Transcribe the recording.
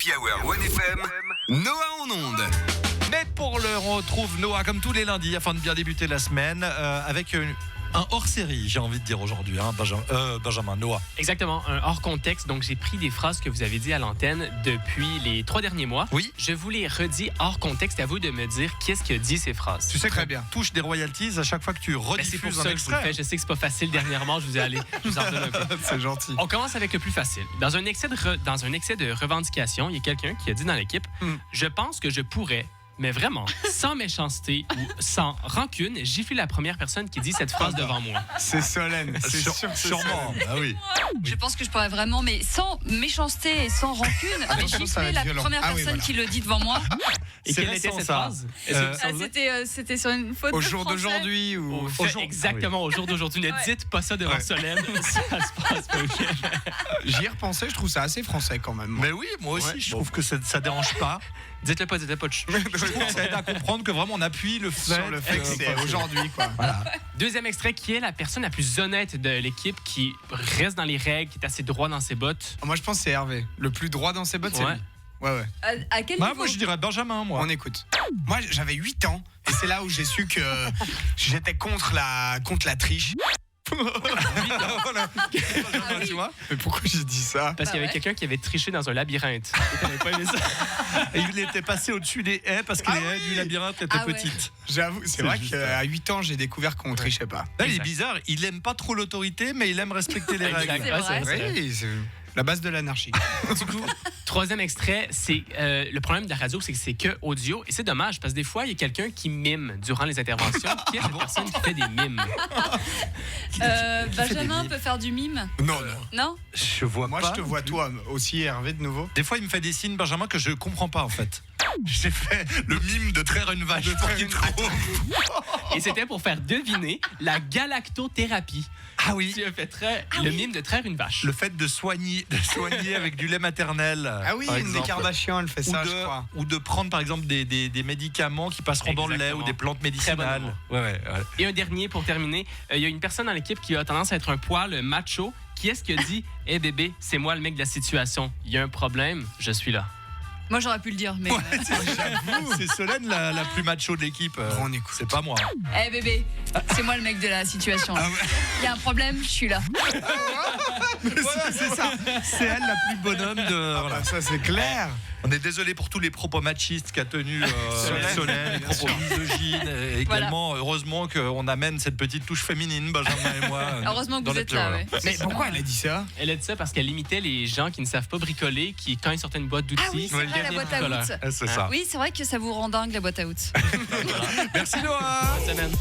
Happy Hour 1FM, Noah en onde. Mais pour l'heure, on retrouve Noah comme tous les lundis afin de bien débuter la semaine avec un hors-série, j'ai envie de dire aujourd'hui, hein, Benjamin, Noah. Exactement, un hors contexte. Donc, j'ai pris des phrases que vous avez dit à l'antenne depuis les 3 derniers mois. Oui. Je vous les redis hors contexte. À vous de me dire qu'est-ce que dit ces phrases. Tu sais très bien. Touche des royalties à chaque fois que tu Ben, rediffuses c'est pour un ça que je vous le extrait. fais. Je sais que c'est pas facile dernièrement. Je vous en redonne un peu. C'est gentil. On commence avec le plus facile. Dans un excès de revendication, il y a quelqu'un qui a dit dans l'équipe Je pense que je pourrais, mais vraiment, sans méchanceté ou sans rancune, gifler la première personne qui dit cette phrase devant moi. C'est Solène, c'est sûr, c'est Sûrement. Solène. Ah oui. Je pense que je pourrais vraiment, mais sans méchanceté et sans rancune, Attention, ça va gifler être la violent. première Ah oui, personne voilà. qui le dit devant moi. Et C'est quelle était récent, cette ça. phrase? Est-ce que ça vous- C'était sur une faute Au de jour français. d'aujourd'hui ou Exactement, au jour d'aujourd'hui. Ne Ouais. dites pas ça devant Ouais. Solène. Ça se passe pas, ok? J'y ai repensé, je trouve ça assez français quand même. Mais oui, moi aussi, Ouais. je trouve que ça dérange pas. Dites-le pas. Je trouve que ça aide à comprendre que vraiment on appuie le fait, Sur le fait que c'est aujourd'hui quoi. Voilà. Deuxième extrait, qui est la personne la plus honnête de l'équipe, qui reste dans les règles, qui est assez droit dans ses bottes. Moi je pense que c'est Hervé. Le plus droit dans ses bottes, c'est Ouais. lui. Ouais. À quel Bah, niveau moi je dirais Benjamin, moi. On écoute. Moi j'avais 8 ans et c'est là où j'ai su que j'étais contre la triche. Voilà. Benjamin, tu vois. Mais pourquoi j'ai dit ça? Parce qu'il y avait ouais. quelqu'un qui avait triché dans un labyrinthe. Et t'avais pas aimé ça. Et il était passé au-dessus des haies parce que Ah les haies oui. du labyrinthe étaient Ah ouais. petites. J'avoue, c'est C'est vrai juste qu'à 8 ans j'ai découvert qu'on trichait pas. Là, il est Exact. bizarre, il aime pas trop l'autorité, mais il aime respecter les Exact. règles. C'est Ouais, vrai. Oui, c'est la base de l'anarchie. Du coup, troisième extrait, c'est le problème de la radio, c'est que c'est que audio. Et c'est dommage parce que des fois, il y a quelqu'un qui mime durant les interventions. Qui est cette personne qui fait des mimes? Benjamin peut faire du mime, Non. non? Je vois Moi pas. je te vois toi aussi Hervé de nouveau. Des fois, il me fait des signes, Benjamin, que je comprends pas en fait. J'ai fait le mime de traire une vache pour qu'il trouve. Et c'était pour faire deviner la galactothérapie. Ah oui. Tu as fait le mime de traire une vache. Le fait de soigner avec du lait maternel. Ah oui, par une des exemple. Kardashians elle fait ça, je crois. Ou de prendre par exemple des médicaments qui passeront dans le lait Exactement. ou des plantes médicinales. Très Ouais. Et un dernier pour terminer, il y a une personne dans l'équipe qui a tendance à être un poil macho. Qui est-ce qui a dit Hé bébé, c'est moi le mec de la situation. Il y a un problème, je suis là. Moi j'aurais pu le dire, mais. C'est Solène la plus macho de l'équipe. On écoute. C'est pas moi. Eh bébé, c'est moi le mec de la situation. Il y a un problème, je suis là. Voilà, c'est ça. C'est elle la plus bonhomme de. Voilà. Ah, ça c'est clair. On est désolé pour tous les propos machistes qu'a tenus Solène, les propos misogynes. Et également, heureusement qu'on amène cette petite touche féminine, Benjamin et moi. Heureusement que dans vous la êtes là, pure, ouais. Mais pourquoi elle a dit ça? Elle a dit ça parce qu'elle imitait les gens qui ne savent pas bricoler, qui, quand ils sortaient une boîte d'outils, Ah oui, c'est le vrai, la dernier boîte à bricoleur. outils. Ah, c'est ça. Oui, c'est vrai que ça vous rend dingue la boîte à outils. Merci Noah. Bonne semaine.